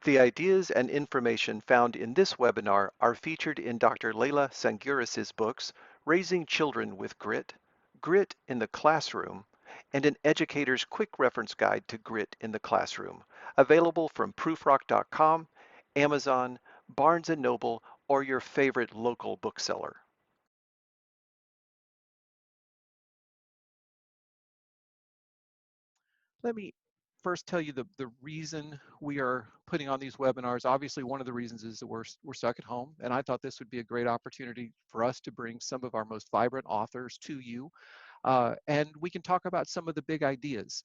The ideas and information found in this webinar are featured in Dr. Laila Sanguiris' books, Raising Children with Grit, Grit in the Classroom, and an Educator's Quick Reference Guide to Grit in the Classroom, available from proofrock.com, Amazon, Barnes & Noble, or your favorite local bookseller. Let me first tell you the reason we are putting on these webinars. Obviously, one of the reasons is that we're stuck at home, and I thought this would be a great opportunity for us to bring some of our most vibrant authors to you, and we can talk about some of the big ideas.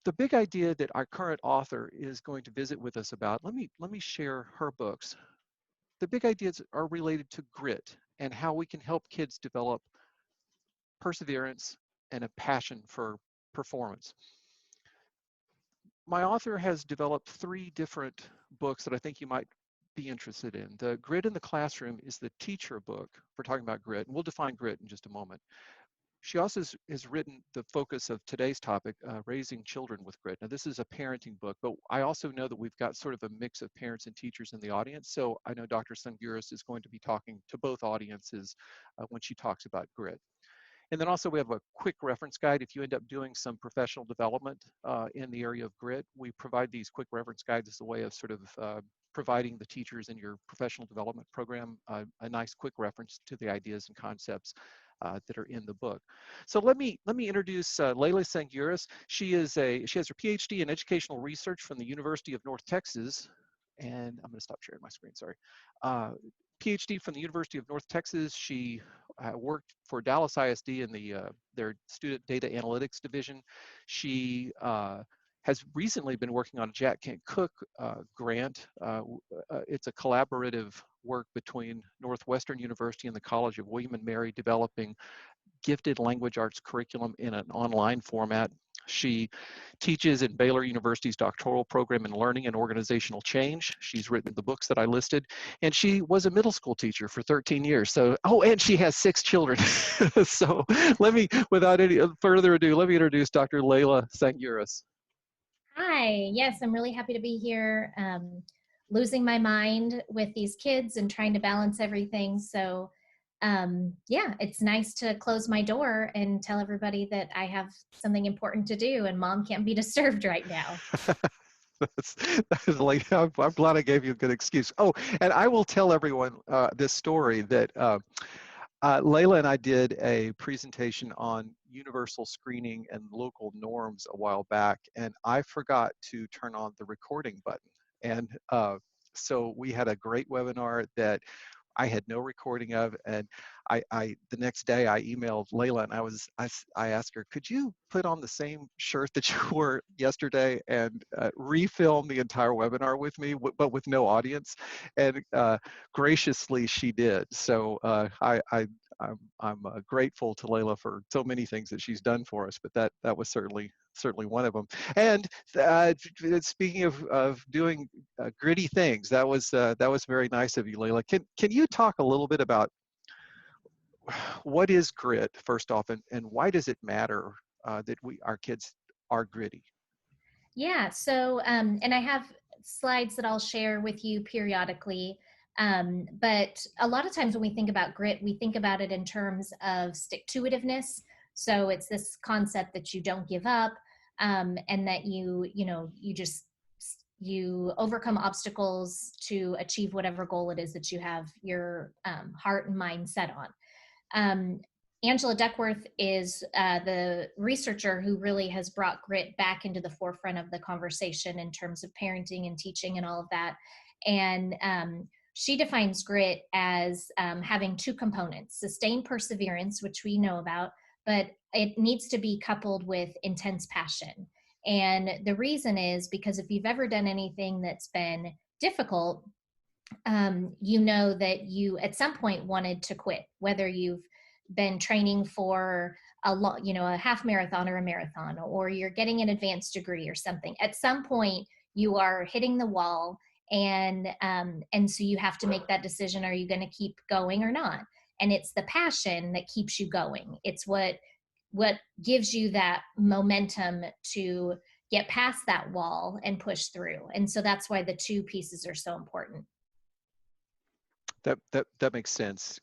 The big idea that our current author is going to visit with us about, let me share her books. The big ideas are related to grit and how we can help kids develop perseverance and a passion for performance. My author has developed 3 different books that I think you might be interested in. The Grit in the Classroom is the teacher book for talking about grit, and we'll define grit in just a moment. She also has written the focus of today's topic, Raising Children with Grit. Now, this is a parenting book, but I also know that we've got sort of a mix of parents and teachers in the audience, so I know Dr. Sanguiris is going to be talking to both audiences when she talks about grit. And then also we have a quick reference guide. If you end up doing some professional development in the area of grit, we provide these quick reference guides as a way of sort of providing the teachers in your professional development program a nice quick reference to the ideas and concepts that are in the book. So let me introduce Laila Sanguiris. She has her PhD in educational research from the University of North Texas. And I'm going to stop sharing my screen, sorry. PhD from the University of North Texas. She worked for Dallas ISD in their student data analytics division. She has recently been working on a Jack Kent Cooke grant. It's a collaborative work between Northwestern University and the College of William and Mary, developing gifted language arts curriculum in an online format. She teaches in Baylor University's doctoral program in learning and organizational change. She's written the books that I listed, and she was a middle school teacher for 13 years. So, oh, and she has 6 children. So let me, without any further ado, let me introduce Dr. Laila Sanguiris. Hi, yes, I'm really happy to be here. Losing my mind with these kids and trying to balance everything. So yeah, it's nice to close my door and tell everybody that I have something important to do and mom can't be disturbed right now. That's like, I'm glad I gave you a good excuse. Oh, and I will tell everyone this story that Laila and I did a presentation on universal screening and local norms a while back, and I forgot to turn on the recording button. And so we had a great webinar that I had no recording of, and the next day I emailed Laila and I asked her, could you put on the same shirt that you wore yesterday and refilm the entire webinar with me, but with no audience? And graciously she did. So I'm grateful to Laila for so many things that she's done for us, but that was certainly one of them. And speaking of doing gritty things, that was very nice of you, Laila. Can you talk a little bit about what is grit first off, and why does it matter that our kids are gritty? Yeah, so, and I have slides that I'll share with you periodically. But a lot of times when we think about grit, we think about it in terms of stick-to-itiveness. So it's this concept that you don't give up, and that you overcome obstacles to achieve whatever goal it is that you have your heart and mind set on. Angela Deckworth is the researcher who really has brought grit back into the forefront of the conversation in terms of parenting and teaching and all of that. And she defines grit as having 2 components: sustained perseverance, which we know about, but it needs to be coupled with intense passion. And the reason is because if you've ever done anything that's been difficult, you know that you at some point wanted to quit, whether you've been training for a half marathon or a marathon, or you're getting an advanced degree or something. At some point, you are hitting the wall, and so you have to make that decision: are you going to keep going or not? And it's the passion that keeps you going. It's what gives you that momentum to get past that wall and push through. And so that's why the two pieces are so important. That makes sense.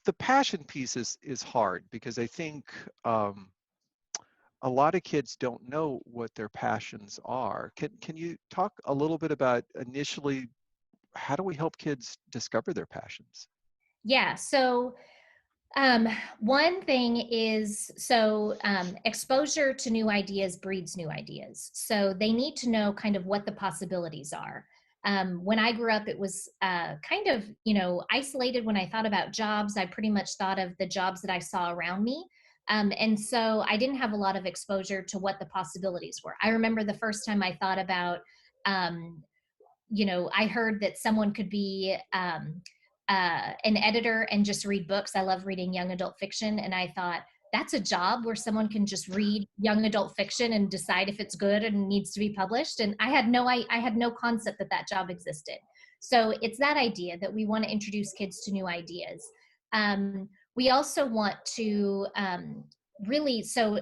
The passion piece is hard because I think a lot of kids don't know what their passions are. Can you talk a little bit about initially how do we help kids discover their passions? Yeah. So one thing is, exposure to new ideas breeds new ideas. So they need to know kind of what the possibilities are. When I grew up, it was kind of, isolated. When I thought about jobs, I pretty much thought of the jobs that I saw around me. And so I didn't have a lot of exposure to what the possibilities were. I remember the first time I thought about, I heard that someone could be an editor and just read books. I love reading young adult fiction. And I thought, that's a job where someone can just read young adult fiction and decide if it's good and needs to be published. And I had no concept that that job existed. So it's that idea that we want to introduce kids to new ideas. We also want to really, so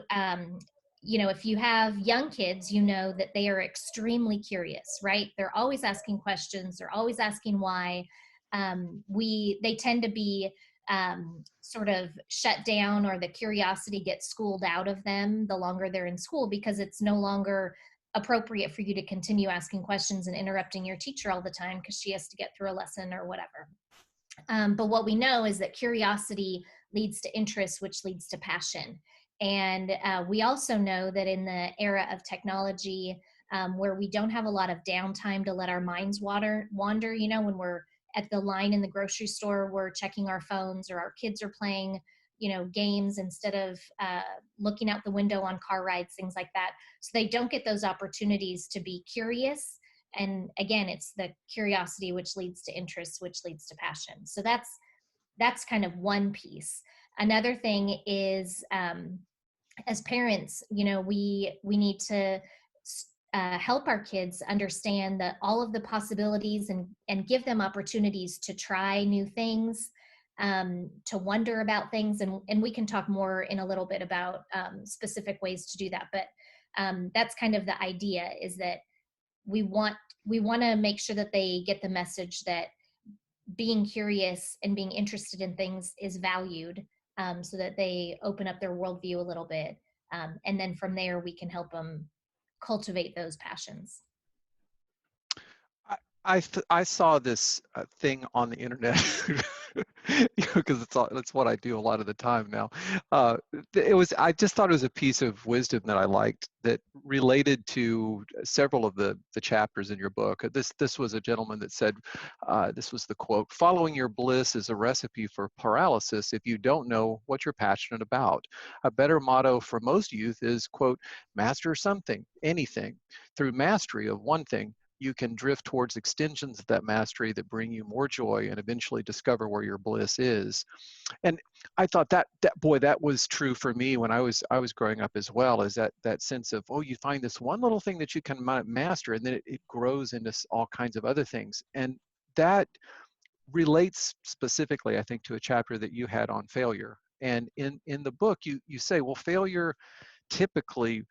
if you have young kids, that they are extremely curious, right? They're always asking questions. They're always asking why. They tend to be sort of shut down, or the curiosity gets schooled out of them the longer they're in school, because it's no longer appropriate for you to continue asking questions and interrupting your teacher all the time because she has to get through a lesson or whatever. But what we know is that curiosity leads to interest, which leads to passion. And we also know that in the era of technology, where we don't have a lot of downtime to let our minds wander, when we're at the line in the grocery store, we're checking our phones, or our kids are playing, games instead of looking out the window on car rides, things like that. So they don't get those opportunities to be curious. And again, it's the curiosity which leads to interest, which leads to passion. So that's kind of one piece. Another thing is, as parents, we need to help our kids understand that all of the possibilities, and give them opportunities to try new things, to wonder about things. And we can talk more in a little bit about specific ways to do that. But that's kind of the idea, is that we want to make sure that they get the message that being curious and being interested in things is valued, so that they open up their worldview a little bit. And then from there, we can help them cultivate those passions. I saw this thing on the internet, because it's what I do a lot of the time now. I just thought it was a piece of wisdom that I liked, that related to several of the chapters in your book. This was a gentleman that said, this was the quote: "Following your bliss is a recipe for paralysis if you don't know what you're passionate about. A better motto for most youth is, quote, master something, anything. Through mastery of one thing, you can drift towards extensions of that mastery that bring you more joy and eventually discover where your bliss is." And I thought that was true for me when I was growing up as well, is that sense of, oh, you find this one little thing that you can master, and then it grows into all kinds of other things. And that relates specifically, I think, to a chapter that you had on failure. And in the book, you say, well, failure typically,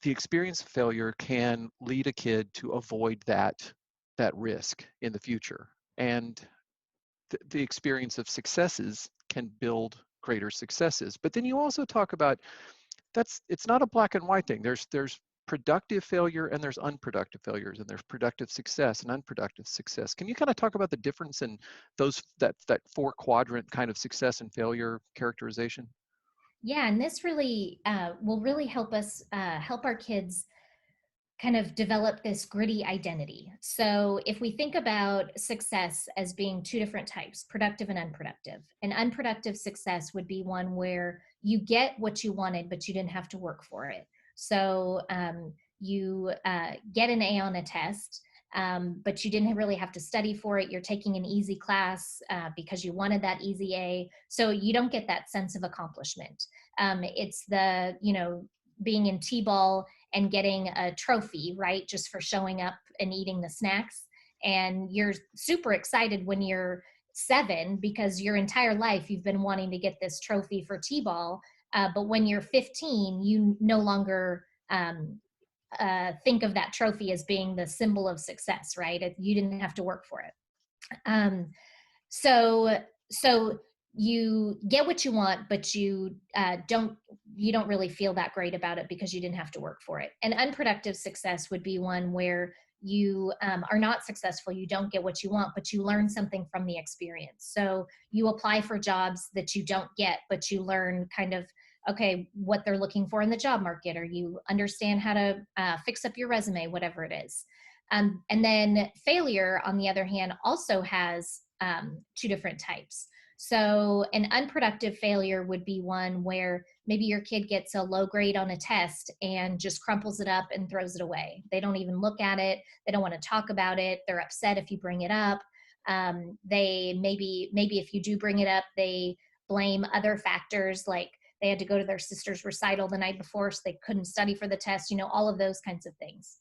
the experience of failure can lead a kid to avoid that risk in the future, and the experience of successes can build greater successes. But then you also talk about, it's not a black and white thing. There's productive failure, and there's unproductive failures, and there's productive success and unproductive success. Can you kind of talk about the difference in that 4-quadrant kind of success and failure characterization? Yeah, and this really will really help us help our kids kind of develop this gritty identity. So if we think about success as being two different types, productive and unproductive, an unproductive success would be one where you get what you wanted, but you didn't have to work for it. So you get an A on a test, but you didn't really have to study for it. You're taking an easy class because you wanted that easy A. So you don't get that sense of accomplishment. It's the, being in T-ball and getting a trophy, right? Just for showing up and eating the snacks. And you're super excited when you're 7, because your entire life you've been wanting to get this trophy for T-ball. But when you're 15, you no longer think of that trophy as being the symbol of success, right? You didn't have to work for it. Um, so so you get what you want, but you don't really feel that great about it because you didn't have to work for it. And unproductive success would be one where you are not successful, you don't get what you want, but you learn something from the experience. So you apply for jobs that you don't get, but you learn kind of, okay, what they're looking for in the job market, or you understand how to fix up your resume, whatever it is. And then failure, on the other hand, also has two different types. So an unproductive failure would be one where maybe your kid gets a low grade on a test and just crumples it up and throws it away. They don't even look at it. They don't want to talk about it. They're upset if you bring it up. They maybe if you do bring it up, they blame other factors, like they had to go to their sister's recital the night before, so they couldn't study for the test, all of those kinds of things.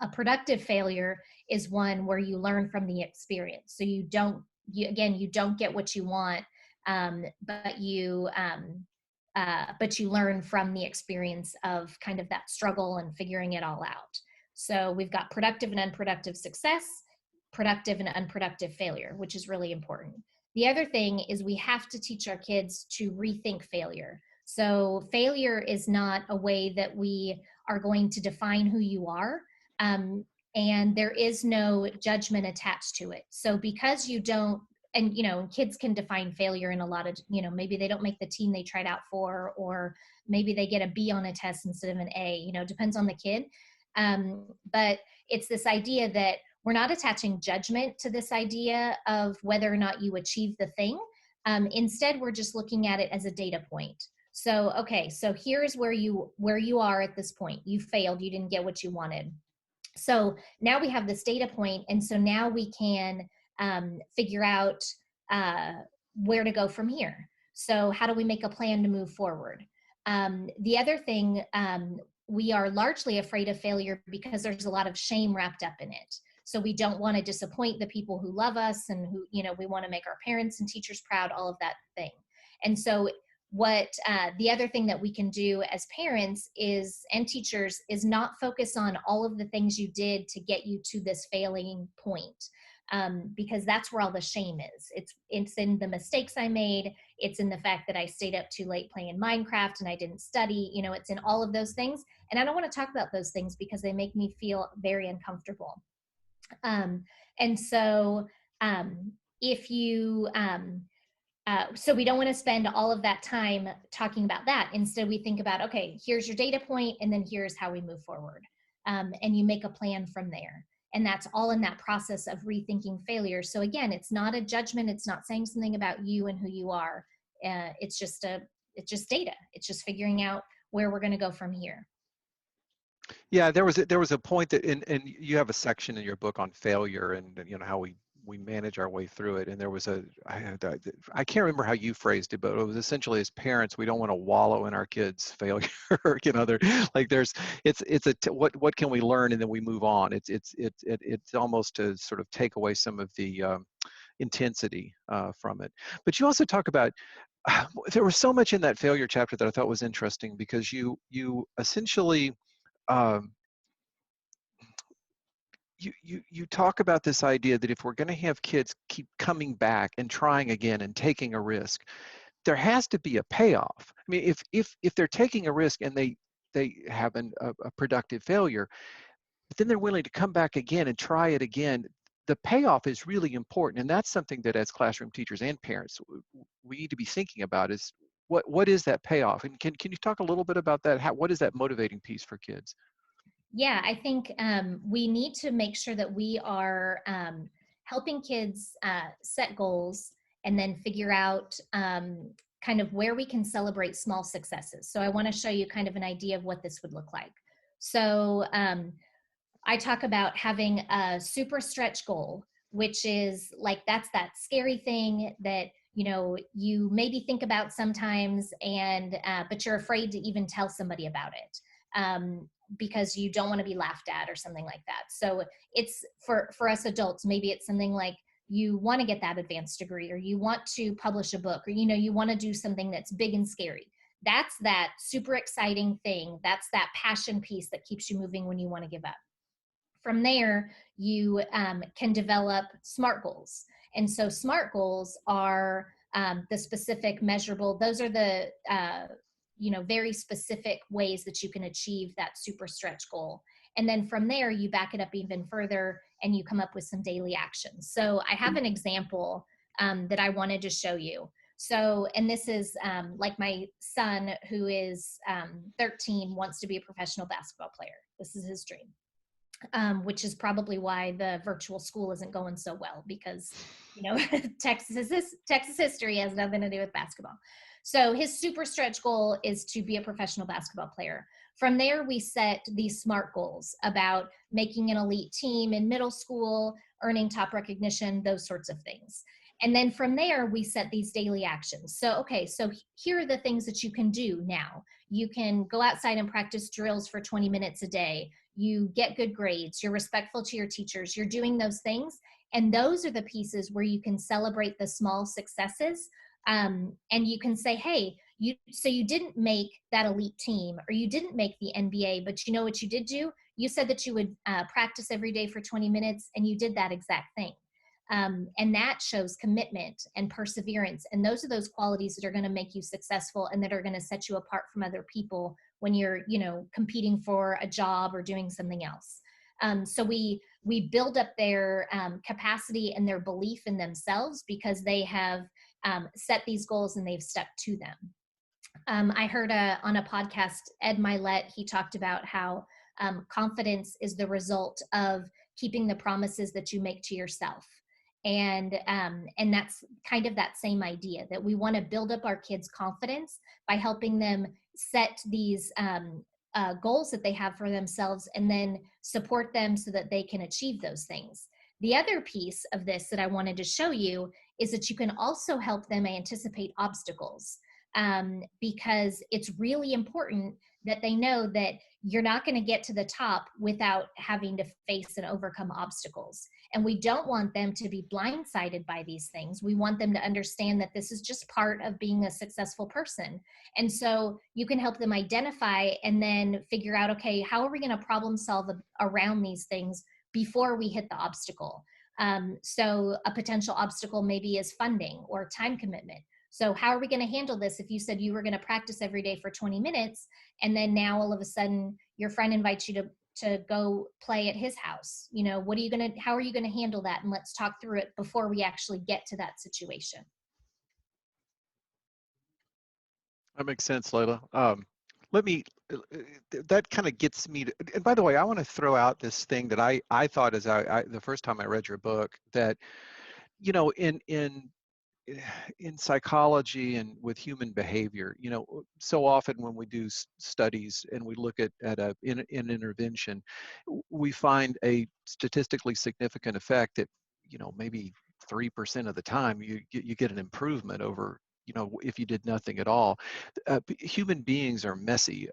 A productive failure is one where you learn from the experience. So you don't get what you want, but you learn from the experience of kind of that struggle and figuring it all out. So we've got productive and unproductive success, productive and unproductive failure, which is really important. The other thing is we have to teach our kids to rethink failure. So failure is not a way that we are going to define who you are. And there is no judgment attached to it. So because you don't, and kids can define failure in a lot of, maybe they don't make the team they tried out for, or maybe they get a B on a test instead of an A, depends on the kid. But it's this idea that we're not attaching judgment to this idea of whether or not you achieve the thing. Instead, we're just looking at it as a data point. So, okay, so here's where you are at this point. You failed, you didn't get what you wanted. So now we have this data point, and so now we can figure out where to go from here. So how do we make a plan to move forward? The other thing, we are largely afraid of failure because there's a lot of shame wrapped up in it. So we don't want to disappoint the people who love us, and who, we want to make our parents and teachers proud, all of that thing. And so what the other thing that we can do as parents and teachers is not focus on all of the things you did to get you to this failing point, because that's where all the shame is. It's in the mistakes I made. It's in the fact that I stayed up too late playing Minecraft and I didn't study. It's in all of those things. And I don't want to talk about those things because they make me feel very uncomfortable. And so if you... so we don't want to spend all of that time talking about that. Instead, we think about, okay, here's your data point, and then here's how we move forward. And you make a plan from there. And that's all in that process of rethinking failure. So again, it's not a judgment. It's not saying something about you and who you are. It's just data. It's just figuring out where we're going to go from here. Yeah, there was a point that, and you have a section in your book on failure, and how we manage our way through it. And there was I can't remember how you phrased it, but it was essentially, as parents, we don't want to wallow in our kids' failure. What can we learn, and then we move on. It's almost to sort of take away some of the intensity from it. But you also talk about, there was so much in that failure chapter that I thought was interesting, because you essentially you talk about this idea that if we're going to have kids keep coming back and trying again and taking a risk, there has to be a payoff. I mean, if they're taking a risk and they have a productive failure, but then they're willing to come back again and try it again, the payoff is really important. And that's something that, as classroom teachers and parents, we need to be thinking about, is what is that payoff? And can you talk a little bit about that? What is that motivating piece for kids? Yeah, I think we need to make sure that we are helping kids set goals and then figure out kind of where we can celebrate small successes. So I want to show you kind of an idea of what this would look like. So I talk about having a super stretch goal, which is like, that's that scary thing that you maybe think about sometimes, and but you're afraid to even tell somebody about it. Because you don't want to be laughed at or something like that. So it's for us adults, maybe it's something like you want to get that advanced degree, or you want to publish a book, or you want to do something that's big and scary. That's that super exciting thing. That's that passion piece that keeps you moving when you want to give up. From there, you can develop SMART goals. And so SMART goals are the specific, measurable, those are the very specific ways that you can achieve that super stretch goal. And then from there, you back it up even further and you come up with some daily actions. So I have an example that I wanted to show you. So, and this is like my son, who is 13, wants to be a professional basketball player. This is his dream. Which is probably why the virtual school isn't going so well, because Texas history has nothing to do with basketball. So his super stretch goal is to be a professional basketball player. From there, we set these SMART goals about making an elite team in middle school, earning top recognition, those sorts of things. And then from there, we set these daily actions. So, okay, so here are the things that you can do now. You can go outside and practice drills for 20 minutes a day. You get good grades. You're respectful to your teachers. You're doing those things. And those are the pieces where you can celebrate the small successes. And you can say, hey, you didn't make that elite team, or you didn't make the NBA, but you know what you did do? You said that you would practice every day for 20 minutes, and you did that exact thing. And that shows commitment and perseverance. And those are those qualities that are going to make you successful and that are going to set you apart from other people when you're, competing for a job or doing something else. So we build up their capacity and their belief in themselves because they have set these goals and they've stepped to them. I heard on a podcast, Ed Milet, he talked about how confidence is the result of keeping the promises that you make to yourself. And that's kind of that same idea, that we want to build up our kids' confidence by helping them set these goals that they have for themselves and then support them so that they can achieve those things. The other piece of this that I wanted to show you is that you can also help them anticipate obstacles, because it's really important that they know that you're not going to get to the top without having to face and overcome obstacles. And we don't want them to be blindsided by these things. We want them to understand that this is just part of being a successful person. And so you can help them identify and then figure out, okay, how are we going to problem solve around these things before we hit the obstacle? So a potential obstacle maybe is funding or time commitment. So how are we going to handle this if you said you were going to practice every day for 20 minutes and then now all of a sudden your friend invites you to go play at his house? How are you going to handle that? And let's talk through it before we actually get to that situation. That makes sense, Laila. That kind of gets me to, and by the way, I want to throw out this thing that I thought as the first time I read your book, that, in psychology and with human behavior, so often when we do studies and we look at an intervention, we find a statistically significant effect that, maybe 3% of the time you get an improvement over, if you did nothing at all. Human beings are messy,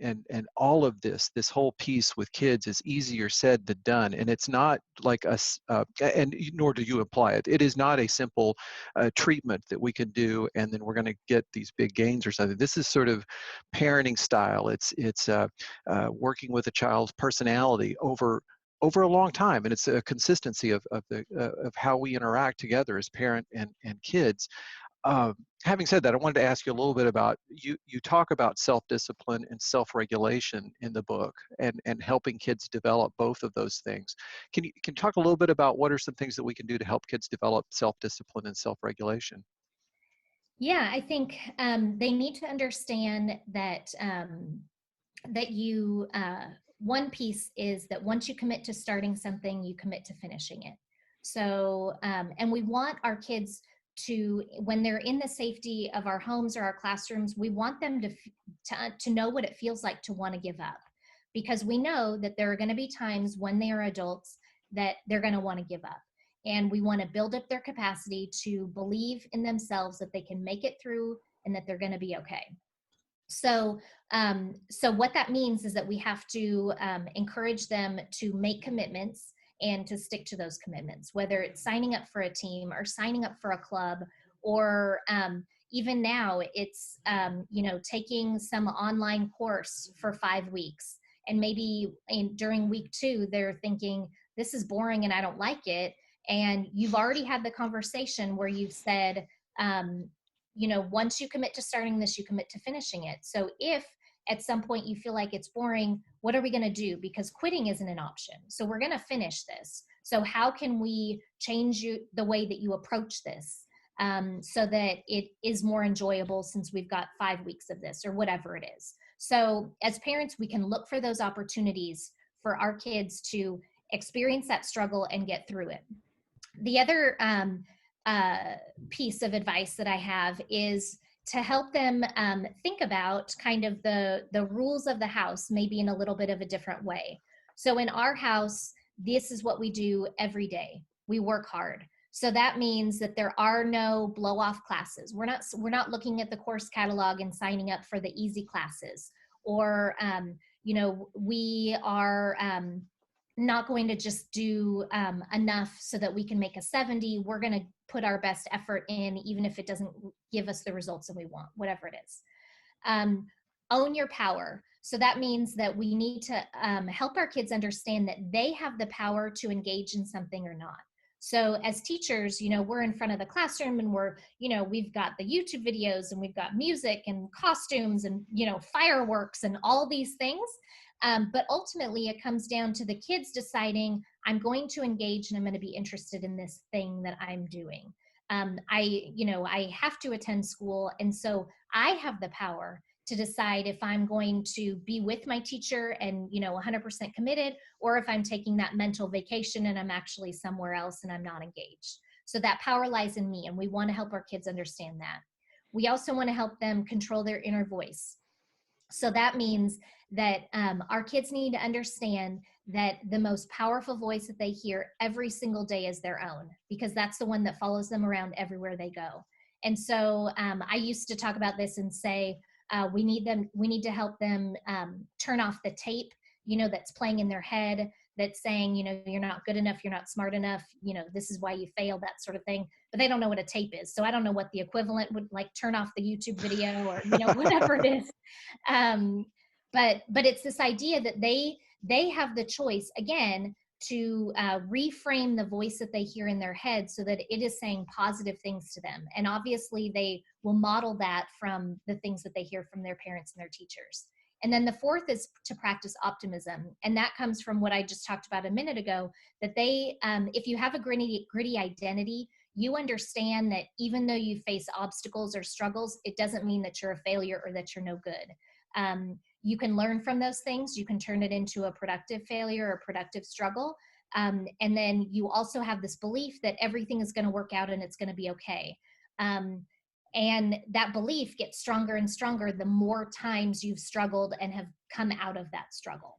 and all of this whole piece with kids is easier said than done, and it's not like us, and nor do you apply it. It is not a simple treatment that we can do and then we're going to get these big gains or something. This is sort of parenting style. It's working with a child's personality over a long time, and it's a consistency of how we interact together as parent and kids. Having said that, I wanted to ask you a little bit about, you talk about self-discipline and self-regulation in the book, and helping kids develop both of those things. Can you talk a little bit about what are some things that we can do to help kids develop self-discipline and self-regulation? Yeah, I think they need to understand that one piece is that once you commit to starting something, you commit to finishing it. So, and we want our kids to, when they're in the safety of our homes or our classrooms, we want them to know what it feels like to want to give up, because we know that there are going to be times when they are adults that they're going to want to give up. And we want to build up their capacity to believe in themselves that they can make it through and that they're going to be okay. So what that means is that we have to encourage them to make commitments and to stick to those commitments, whether it's signing up for a team or signing up for a club, or even now it's, taking some online course for 5 weeks. And maybe during week 2, they're thinking, this is boring and I don't like it. And you've already had the conversation where you've said, once you commit to starting this, you commit to finishing it. So if at some point you feel like it's boring, what are we going to do? Because quitting isn't an option. So we're going to finish this. So how can we change the way that you approach this, so that it is more enjoyable, since we've got 5 weeks of this or whatever it is. So as parents, we can look for those opportunities for our kids to experience that struggle and get through it. The other piece of advice that I have is to help them think about kind of the rules of the house, maybe in a little bit of a different way. So in our house, this is what we do every day. We work hard. So that means that there are no blow-off classes. We're not looking at the course catalog and signing up for the easy classes, or we are not going to just do enough so that we can make a 70. We're going to put our best effort in, even if it doesn't give us the results that we want, whatever it is. Own your power. So that means that we need to help our kids understand that they have the power to engage in something or not. So as teachers, we're in front of the classroom and we've got the YouTube videos and we've got music and costumes and, fireworks and all these things. But ultimately it comes down to the kids deciding, I'm going to engage and I'm going to be interested in this thing that I'm doing. I have to attend school. And so I have the power to decide if I'm going to be with my teacher and, 100% committed, or if I'm taking that mental vacation and I'm actually somewhere else and I'm not engaged. So that power lies in me, and we want to help our kids understand that. We also want to help them control their inner voice. So that means that our kids need to understand that the most powerful voice that they hear every single day is their own, because that's the one that follows them around everywhere they go. And so I used to talk about this and say, we need to help them turn off the tape, that's playing in their head, that's saying, you're not good enough, you're not smart enough, this is why you failed, that sort of thing. But they don't know what a tape is. So I don't know what the equivalent would, like turn off the YouTube video or, whatever it is. But it's this idea that they have the choice, again, to reframe the voice that they hear in their head so that it is saying positive things to them. And obviously they will model that from the things that they hear from their parents and their teachers. And then the fourth is to practice optimism. And that comes from what I just talked about a minute ago, that if you have a gritty identity, you understand that even though you face obstacles or struggles, it doesn't mean that you're a failure or that you're no good. You can learn from those things. You can turn it into a productive failure or productive struggle. And then you also have this belief that everything is going to work out and it's going to be okay. And that belief gets stronger and stronger the more times you've struggled and have come out of that struggle.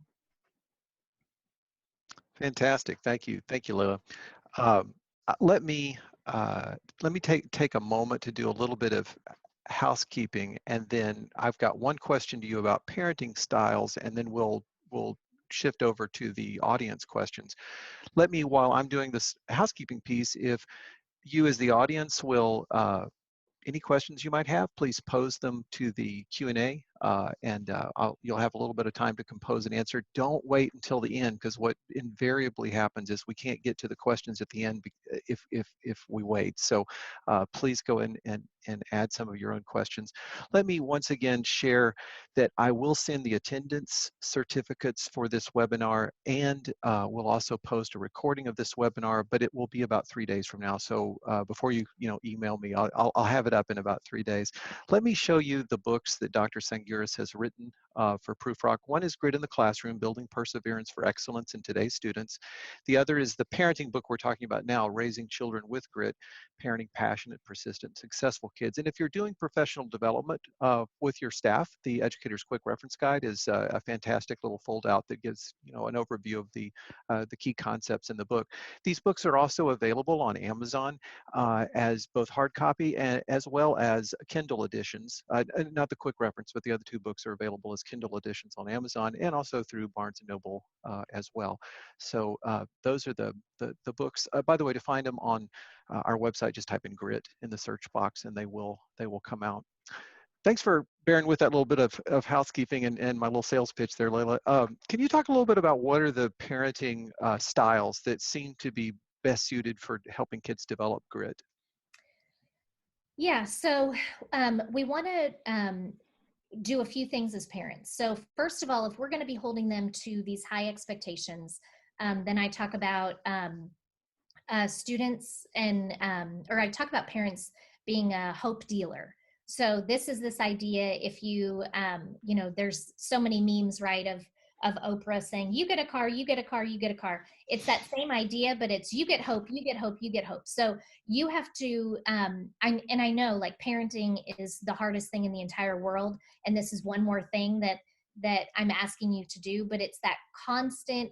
Fantastic. Thank you. Thank you, Laila. Let me take a moment to do a little bit of housekeeping, and then I've got one question to you about parenting styles, and then we'll shift over to the audience questions. Let me, while I'm doing this housekeeping piece, if you as the audience will any questions you might have, please pose them to the Q&A, and you'll have a little bit of time to compose an answer. Don't wait until the end, because what invariably happens is we can't get to the questions at the end if we wait. So please go in and add some of your own questions. Let me once again share that I will send the attendance certificates for this webinar, and we'll also post a recording of this webinar, but it will be about 3 days from now. So before you email me, I'll have it up in about 3 days. Let me show you the books that Dr. Sanguiris has written for Proofrock. One is Grit in the Classroom, Building Perseverance for Excellence in Today's Students. The other is the parenting book we're talking about now, Raising Children with Grit, Parenting Passionate, Persistent, Successful Kids. And if you're doing professional development with your staff, the Educator's Quick Reference Guide is a fantastic little fold-out that gives an overview of the key concepts in the book. These books are also available on Amazon as both hard copy as well as Kindle editions. Not the quick reference, but the other two books are available as those Kindle editions on Amazon and also through Barnes and Noble as well. So those are the books. By the way, to find them on our website, just type in Grit in the search box and they will come out. Thanks for bearing with that little bit of housekeeping and my little sales pitch there, Laila. Can you talk a little bit about what are the parenting styles that seem to be best suited for helping kids develop grit? Yeah, so we want to do a few things as parents. So first of all, if we're going to be holding them to these high expectations, then I talk about students and or I talk about parents being a hope dealer. So this idea, if you you know, there's so many memes, right, of Oprah saying, you get a car, you get a car, you get a car. It's that same idea, but it's you get hope, you get hope, you get hope. So you have to I know like parenting is the hardest thing in the entire world, and this is one more thing that I'm asking you to do, but it's that constant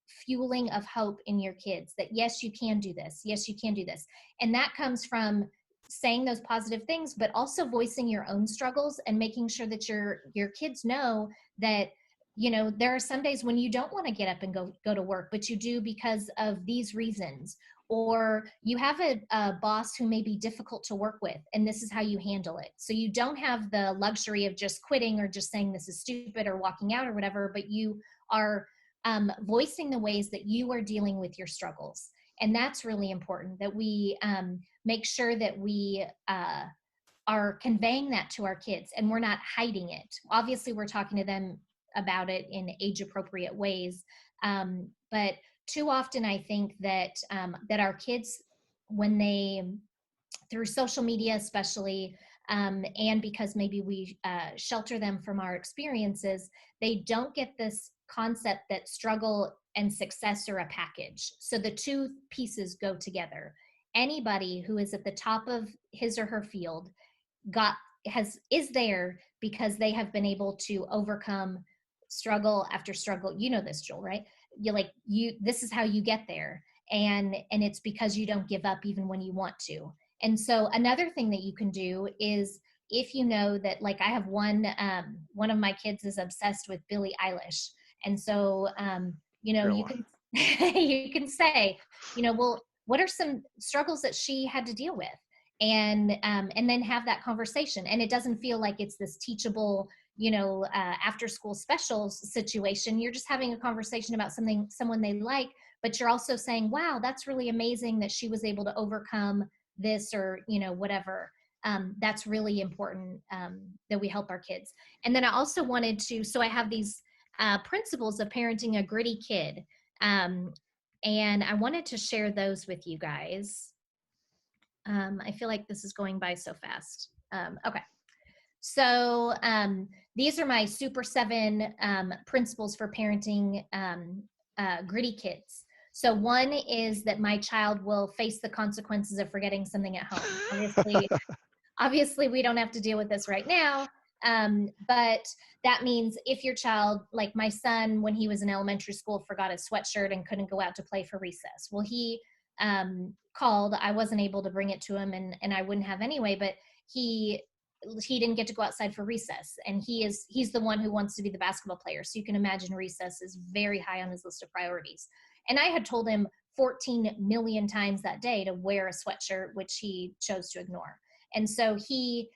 fueling of hope in your kids that yes, you can do this, yes, you can do this. And that comes from saying those positive things, but also voicing your own struggles and making sure that your kids know that, you know, there are some days when you don't want to get up and go to work, but you do because of these reasons. Or you have a boss who may be difficult to work with, and this is how you handle it. So you don't have the luxury of just quitting or just saying this is stupid or walking out or whatever, but you are voicing the ways that you are dealing with your struggles. And that's really important, that we make sure that we are conveying that to our kids and we're not hiding it. Obviously, we're talking to them about it in age appropriate ways. But too often I think that that our kids, when they, through social media especially, and because maybe we shelter them from our experiences, they don't get this concept that struggle and success are a package. So the two pieces go together. Anybody who is at the top of his or her field is there because they have been able to overcome struggle after struggle. You know this, Joel, right? This is how you get there. And it's because you don't give up even when you want to. And so another thing that you can do is, if you know that, like, I have one of my kids is obsessed with Billie Eilish. And so, you know, you can, you can say, you know, well, what are some struggles that she had to deal with? And then have that conversation. And it doesn't feel like it's this teachable, you know, after school specials situation. You're just having a conversation about someone they like, but you're also saying, wow, that's really amazing that she was able to overcome this, or, you know, whatever. That's really important, that we help our kids. And then I also wanted to, so I have these principles of parenting a gritty kid. And I wanted to share those with you guys. I feel like this is going by so fast. Okay. So these are my Super 7 principles for parenting gritty kids. So one is that my child will face the consequences of forgetting something at home. Obviously, we don't have to deal with this right now. But that means if your child, like my son, when he was in elementary school, forgot his sweatshirt and couldn't go out to play for recess. Well, he called. I wasn't able to bring it to him, and I wouldn't have anyway, but he didn't get to go outside for recess, and he's the one who wants to be the basketball player. So you can imagine recess is very high on his list of priorities. And I had told him 14 million times that day to wear a sweatshirt, which he chose to ignore. And so he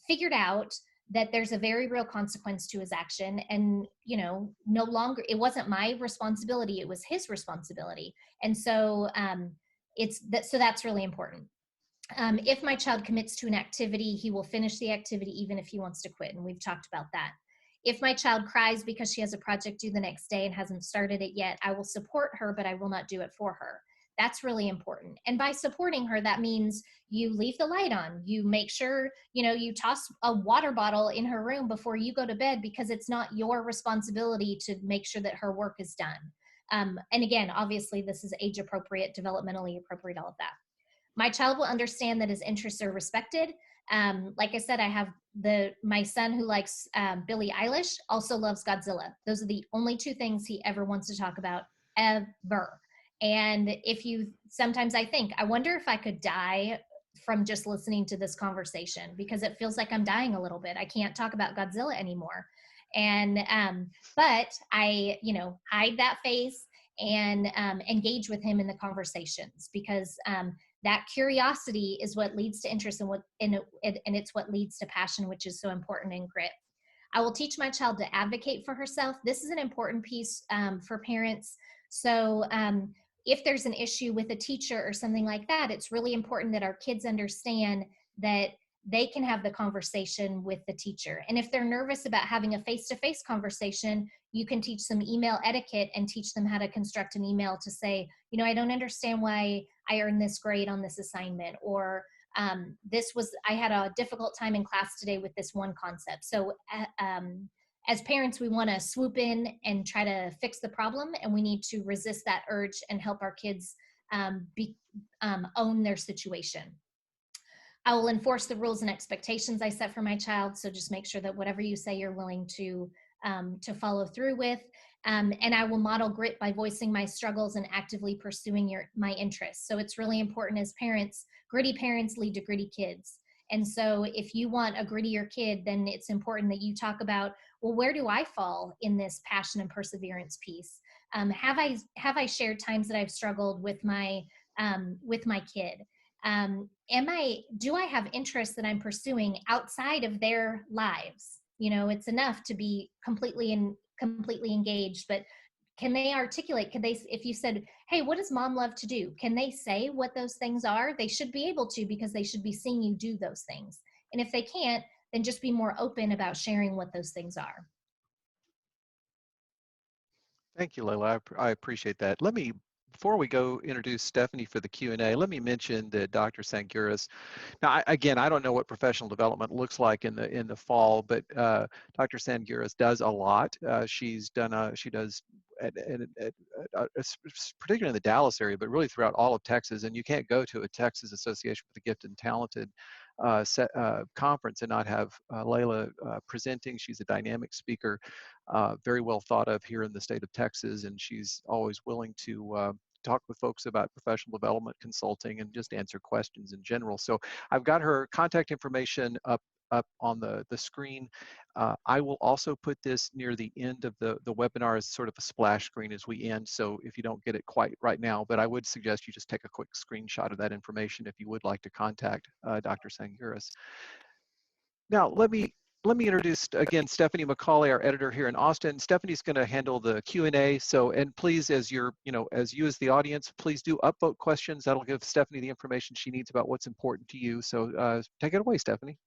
figured out that there's a very real consequence to his action. And, you know, no longer, it wasn't my responsibility, it was his responsibility. And so so that's really important. If my child commits to an activity, he will finish the activity even if he wants to quit. And we've talked about that. If my child cries because she has a project due the next day and hasn't started it yet, I will support her, but I will not do it for her. That's really important. And by supporting her, that means you leave the light on. You make sure, you know, you toss a water bottle in her room before you go to bed, because it's not your responsibility to make sure that her work is done. And again, obviously, this is age appropriate, developmentally appropriate, all of that. My child will understand that his interests are respected. Like I said, I have my son who likes Billie Eilish, also loves Godzilla. Those are the only two things he ever wants to talk about, ever. And sometimes I think, I wonder if I could die from just listening to this conversation, because it feels like I'm dying a little bit. I can't talk about Godzilla anymore. And, but I, hide that face and engage with him in the conversations, because that curiosity is what leads to interest, and it's what leads to passion, which is so important in grit. I will teach my child to advocate for herself. This is an important piece for parents. So if there's an issue with a teacher or something like that, it's really important that our kids understand that they can have the conversation with the teacher. And if they're nervous about having a face-to-face conversation, you can teach them email etiquette and teach them how to construct an email to say, I don't understand why I earned this grade on this assignment, or I had a difficult time in class today with this one concept. So as parents, we want to swoop in and try to fix the problem, and we need to resist that urge and help our kids own their situation. I will enforce the rules and expectations I set for my child. So just make sure that whatever you say, you're willing to follow through with. And I will model grit by voicing my struggles and actively pursuing my interests. So it's really important as parents, gritty parents lead to gritty kids. And so if you want a grittier kid, then it's important that you talk about, well, where do I fall in this passion and perseverance piece? Have I shared times that I've struggled with my kid? Do I have interests that I'm pursuing outside of their lives? It's enough to be completely engaged, but can they articulate? If you said, hey, what does mom love to do? Can they say what those things are? They should be able to, because they should be seeing you do those things. And if they can't, then just be more open about sharing what those things are. Thank you, Laila. I appreciate that. Before we go introduce Stephanie for the Q&A, let me mention that Dr. Sanguiris. Now, again, I don't know what professional development looks like in the fall, but Dr. Sanguiris does a lot. She does particularly in the Dallas area, but really throughout all of Texas. And you can't go to a Texas Association for the Gifted and Talented conference and not have Laila presenting. She's a dynamic speaker, very well thought of here in the state of Texas, and she's always willing to talk with folks about professional development consulting and just answer questions in general. So I've got her contact information up on the screen. I will also put this near the end of the webinar as sort of a splash screen as we end. So if you don't get it quite right now, but I would suggest you just take a quick screenshot of that information if you would like to contact Dr. Sanguiris. Now, let me introduce again Stephanie McCauley, our editor here in Austin. Stephanie's going to handle the Q&A. So, and please, as you as the audience, please do upvote questions. That'll give Stephanie the information she needs about what's important to you. So, take it away, Stephanie.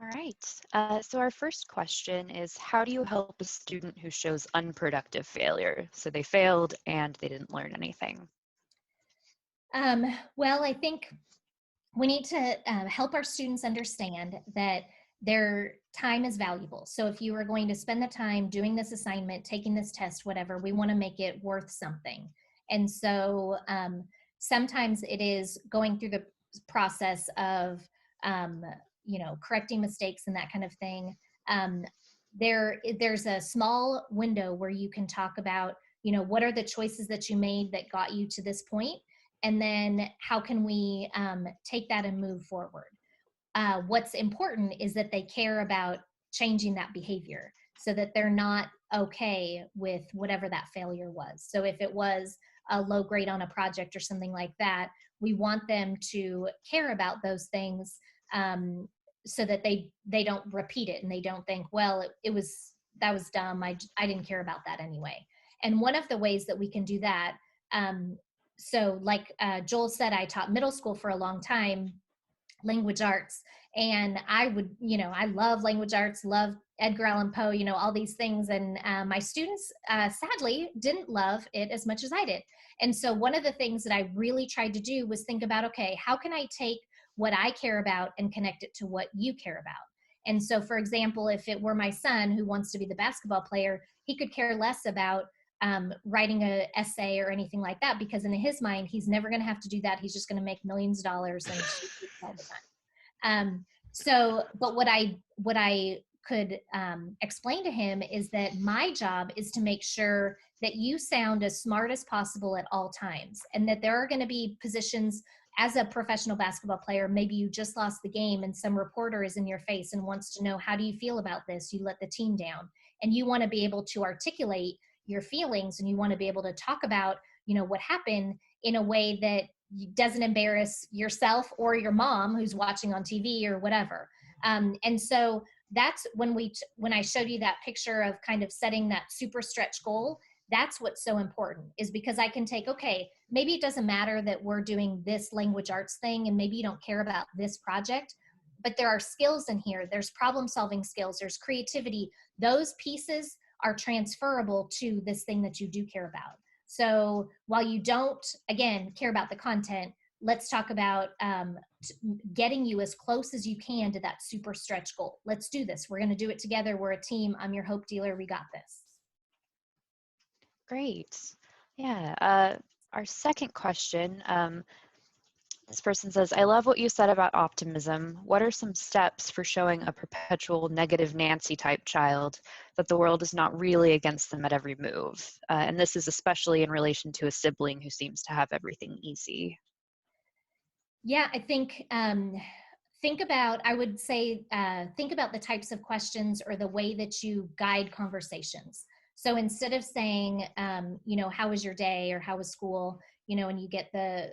All right. So our first question is, how do you help a student who shows unproductive failure? So they failed and they didn't learn anything. Well, I think we need to help our students understand that their time is valuable. So if you are going to spend the time doing this assignment, taking this test, whatever, we want to make it worth something. And so sometimes it is going through the process of, correcting mistakes and that kind of thing. There's a small window where you can talk about, what are the choices that you made that got you to this point? And then how can we take that and move forward? What's important is that they care about changing that behavior so that they're not okay with whatever that failure was. So if it was a low grade on a project or something like that, we want them to care about those things so that they don't repeat it and they don't think, well, that was dumb. I didn't care about that anyway. And one of the ways that we can do that, so like Joel said, I taught middle school for a long time, language arts, and I love language arts, love Edgar Allan Poe, all these things. And my students, sadly, didn't love it as much as I did. And so one of the things that I really tried to do was think about, okay, how can I take what I care about and connect it to what you care about? And so, for example, if it were my son who wants to be the basketball player, he could care less about writing an essay or anything like that, because in his mind, he's never going to have to do that. He's just going to make millions of dollars and all the time. But what I could explain to him is that my job is to make sure that you sound as smart as possible at all times, and that there are going to be positions as a professional basketball player, maybe you just lost the game and some reporter is in your face and wants to know, how do you feel about this? You let the team down, and you want to be able to articulate your feelings, and you want to be able to talk about, what happened in a way that doesn't embarrass yourself or your mom who's watching on TV or whatever. And so that's when I showed you that picture of kind of setting that super stretch goal. That's what's so important, is because I can take, okay, maybe it doesn't matter that we're doing this language arts thing, and maybe you don't care about this project, but there are skills in here. There's problem solving skills, there's creativity. Those pieces are transferable to this thing that you do care about. So while you don't, again, care about the content, let's talk about getting you as close as you can to that super stretch goal. Let's do this. We're going to do it together. We're a team. I'm your hope dealer. We got this. Great. Yeah. Our second question, this person says, I love what you said about optimism. What are some steps for showing a perpetual negative Nancy type child that the world is not really against them at every move? And this is especially in relation to a sibling who seems to have everything easy. Yeah, I think think about the types of questions or the way that you guide conversations. So instead of saying, how was your day or how was school, and you get the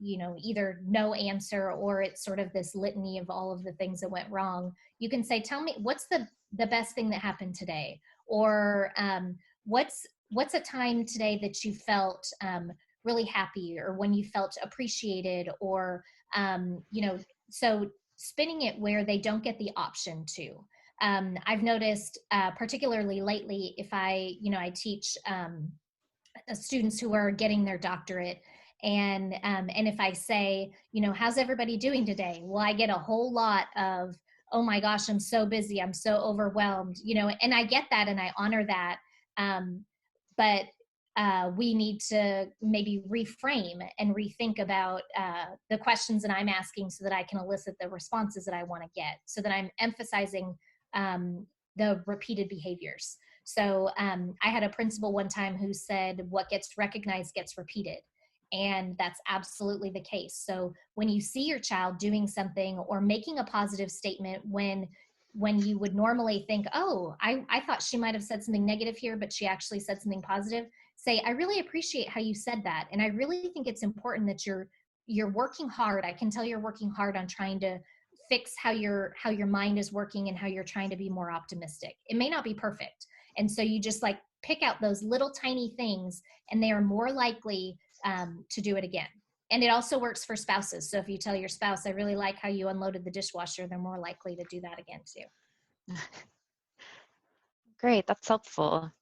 either no answer, or it's sort of this litany of all of the things that went wrong, you can say, tell me, what's the best thing that happened today? Or what's a time today that you felt really happy, or when you felt appreciated, or so spinning it where they don't get the option to. I've noticed, particularly lately, if I teach students who are getting their doctorate, and if I say, how's everybody doing today? Well, I get a whole lot of, oh my gosh, I'm so busy, I'm so overwhelmed, and I get that and I honor that. But we need to maybe reframe and rethink about the questions that I'm asking, so that I can elicit the responses that I want to get, so that I'm emphasizing the repeated behaviors. So I had a principal one time who said, what gets recognized gets repeated. And that's absolutely the case. So when you see your child doing something or making a positive statement, when you would normally think, oh, I thought she might have said something negative here, but she actually said something positive, say, I really appreciate how you said that. And I really think it's important that you're working hard. I can tell you're working hard on trying to fix how your mind is working and how you're trying to be more optimistic. It may not be perfect. And so you just pick out those little tiny things, and they are more likely to do it again. And it also works for spouses. So if you tell your spouse, I really like how you unloaded the dishwasher, they're more likely to do that again too. Great, that's helpful.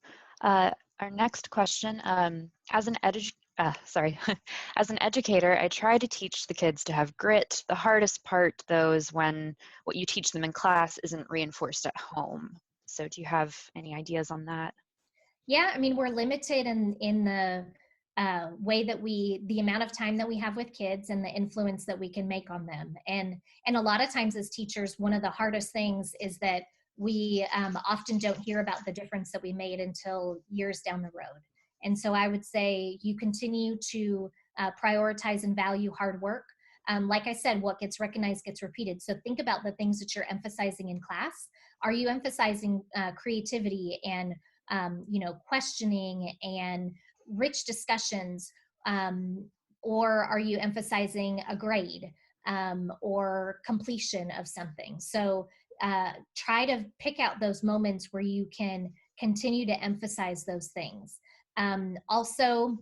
Our next question, as an educator, I try to teach the kids to have grit. The hardest part, though, is when what you teach them in class isn't reinforced at home. So do you have any ideas on that? Yeah, I mean, we're limited in the way that the amount of time that we have with kids and the influence that we can make on them. And a lot of times as teachers, one of the hardest things is that we often don't hear about the difference that we made until years down the road. And so I would say you continue to prioritize and value hard work. Like I said, what gets recognized gets repeated. So think about the things that you're emphasizing in class. Are you emphasizing creativity and questioning and rich discussions, or are you emphasizing a grade or completion of something? So try to pick out those moments where you can continue to emphasize those things. Also,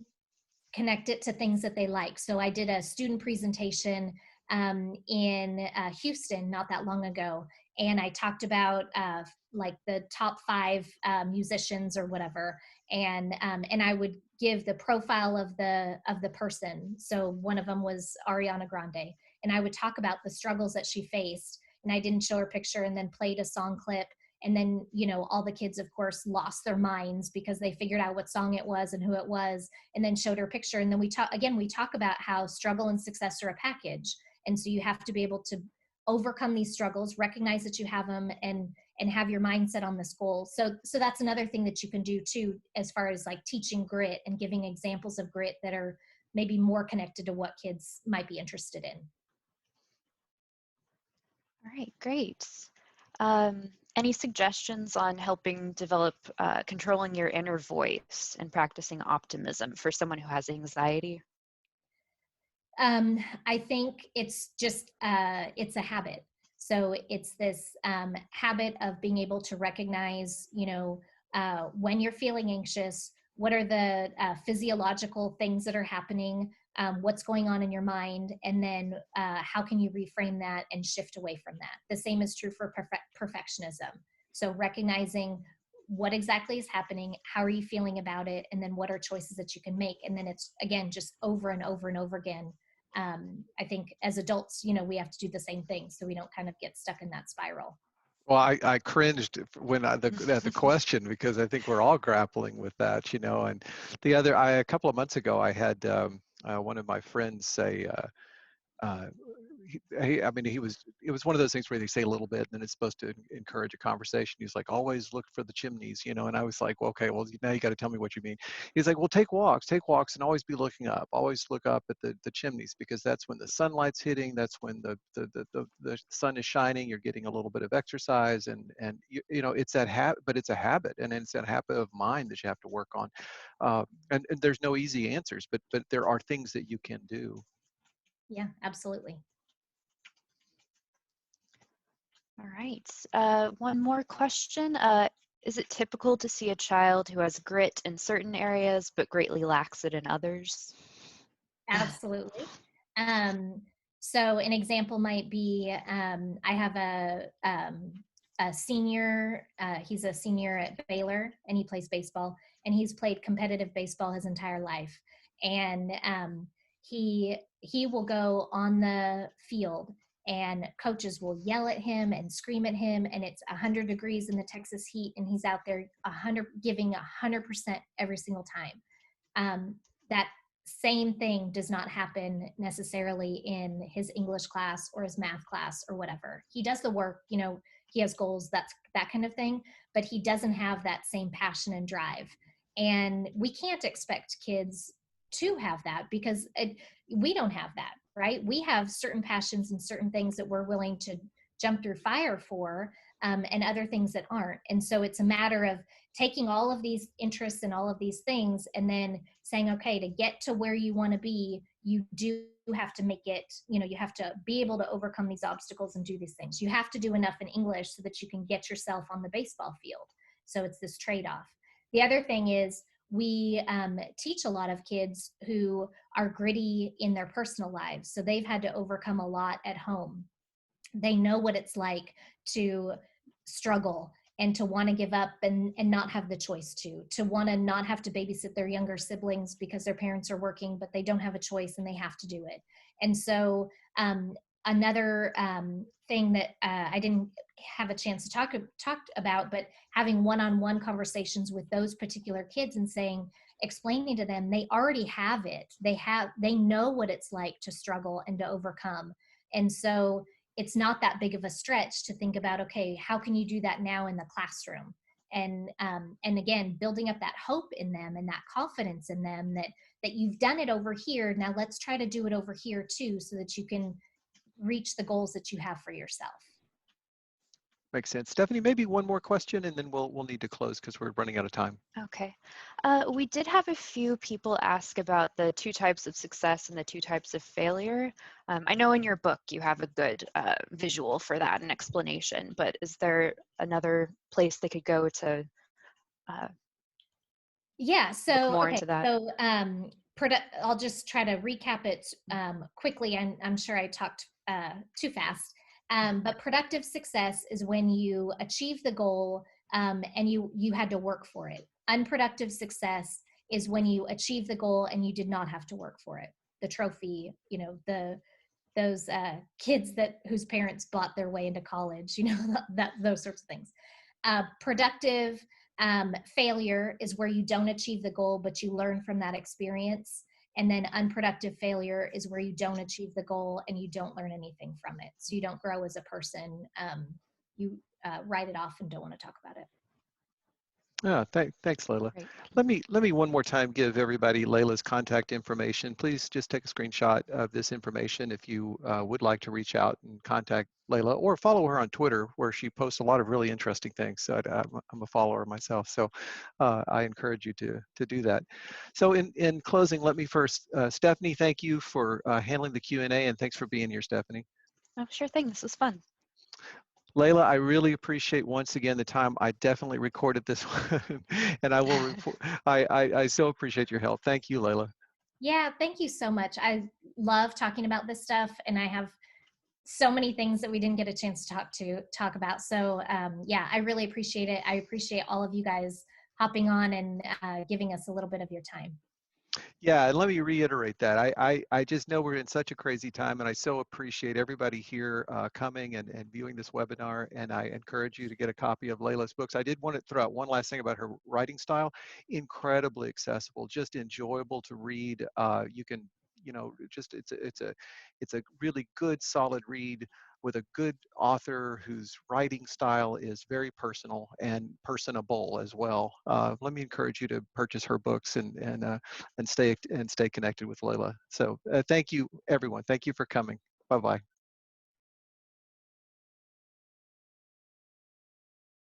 connect it to things that they like. So I did a student presentation in Houston not that long ago, and I talked about the top 5 musicians or whatever, and I would give the profile of the person. So one of them was Ariana Grande, and I would talk about the struggles that she faced, and I didn't show her picture, and then played a song clip. And then, all the kids, of course, lost their minds because they figured out what song it was and who it was, and then showed her picture. And then we talk about how struggle and success are a package. And so you have to be able to overcome these struggles, recognize that you have them, and have your mindset on this goal. So that's another thing that you can do too, as far as teaching grit and giving examples of grit that are maybe more connected to what kids might be interested in. All right, great. Any suggestions on helping develop controlling your inner voice and practicing optimism for someone who has anxiety? I think it's just, it's a habit. So it's this habit of being able to recognize, when you're feeling anxious, what are the physiological things that are happening, what's going on in your mind, and then how can you reframe that and shift away from that. The same is true for perfectionism. So recognizing what exactly is happening, how are you feeling about it, and then what are choices that you can make. And then it's, again, just over and over and over again. I think as adults, we have to do the same thing so we don't kind of get stuck in that spiral. Well, I cringed when at the question, because I think we're all grappling with that, and a couple of months ago, I had one of my friends say, it was one of those things where they say a little bit and then it's supposed to encourage a conversation. He's like, always look for the chimneys, and I was like, well, okay, well, now you got to tell me what you mean. He's like, well, take walks and always be looking up, always look up at the chimneys, because that's when the sunlight's hitting, that's when the sun is shining, you're getting a little bit of exercise, and it's that habit, but it's a habit, and it's that habit of mind that you have to work on. And there's no easy answers, but there are things that you can do. Yeah, absolutely. All right. One more question. Is it typical to see a child who has grit in certain areas but greatly lacks it in others? Absolutely. So an example might be, I have a senior, he's a senior at Baylor, and he plays baseball, and he's played competitive baseball his entire life. And he will go on the field and coaches will yell at him and scream at him, and it's 100 degrees in the Texas heat, and he's out there giving 100% every single time. That same thing does not happen necessarily in his English class or his math class or whatever. He does the work, he has goals, that kind of thing, but he doesn't have that same passion and drive. And we can't expect kids to have that, because we don't have that, right? We have certain passions and certain things that we're willing to jump through fire for, and other things that aren't. And so it's a matter of taking all of these interests and all of these things and then saying, okay, to get to where you want to be, you do have to make it, you have to be able to overcome these obstacles and do these things. You have to do enough in English so that you can get yourself on the baseball field. So it's this trade-off. The other thing is, we teach a lot of kids who are gritty in their personal lives. So they've had to overcome a lot at home. They know what it's like to struggle and to want to give up and not have the choice to want to not have to babysit their younger siblings because their parents are working, but they don't have a choice and they have to do it. And so another thing that I didn't have a chance to talk about, but having one-on-one conversations with those particular kids and explaining to them, they already have it. They know what it's like to struggle and to overcome. And so it's not that big of a stretch to think about, okay, how can you do that now in the classroom? And again, building up that hope in them and that confidence in them that you've done it over here. Now let's try to do it over here too, so that you can reach the goals that you have for yourself. Makes sense. Stephanie, maybe one more question and then we'll need to close because we're running out of time. Okay. We did have a few people ask about the 2 types of success and the 2 types of failure. I know in your book you have a good visual for that and explanation, but is there another place they could go to look more into that? So I'll just try to recap it quickly. I'm sure I talked too fast. But productive success is when you achieve the goal and you had to work for it. Unproductive success is when you achieve the goal and you did not have to work for it. The trophy, those kids whose parents bought their way into college, those sorts of things. Productive failure is where you don't achieve the goal, but you learn from that experience. And then unproductive failure is where you don't achieve the goal and you don't learn anything from it. So you don't grow as a person. You write it off and don't want to talk about it. Yeah, thanks, Laila. Great. Let me one more time give everybody Laila's contact information. Please just take a screenshot of this information if you would like to reach out and contact Laila, or follow her on Twitter, where she posts a lot of really interesting things. So I'm a follower myself, so I encourage you to do that. So in closing, let me first, Stephanie, thank you for handling the Q&A, and thanks for being here, Stephanie. Oh, sure thing. This was fun. Laila, I really appreciate once again the time. I definitely recorded this one, and I will report. I so appreciate your help. Thank you, Laila. Yeah, thank you so much. I love talking about this stuff, and I have so many things that we didn't get a chance to talk about. So yeah, I really appreciate it. I appreciate all of you guys hopping on and giving us a little bit of your time. Yeah, and let me reiterate that. I just know we're in such a crazy time, and I so appreciate everybody here coming and viewing this webinar, and I encourage you to get a copy of Laila's books. I did want to throw out one last thing about her writing style. Incredibly accessible, just enjoyable to read. You can, you know, just it's a really good, solid read with a good author whose writing style is very personal and personable as well. Let me encourage you to purchase her books and stay connected with Laila. So thank you, everyone. Thank you for coming. Bye-bye.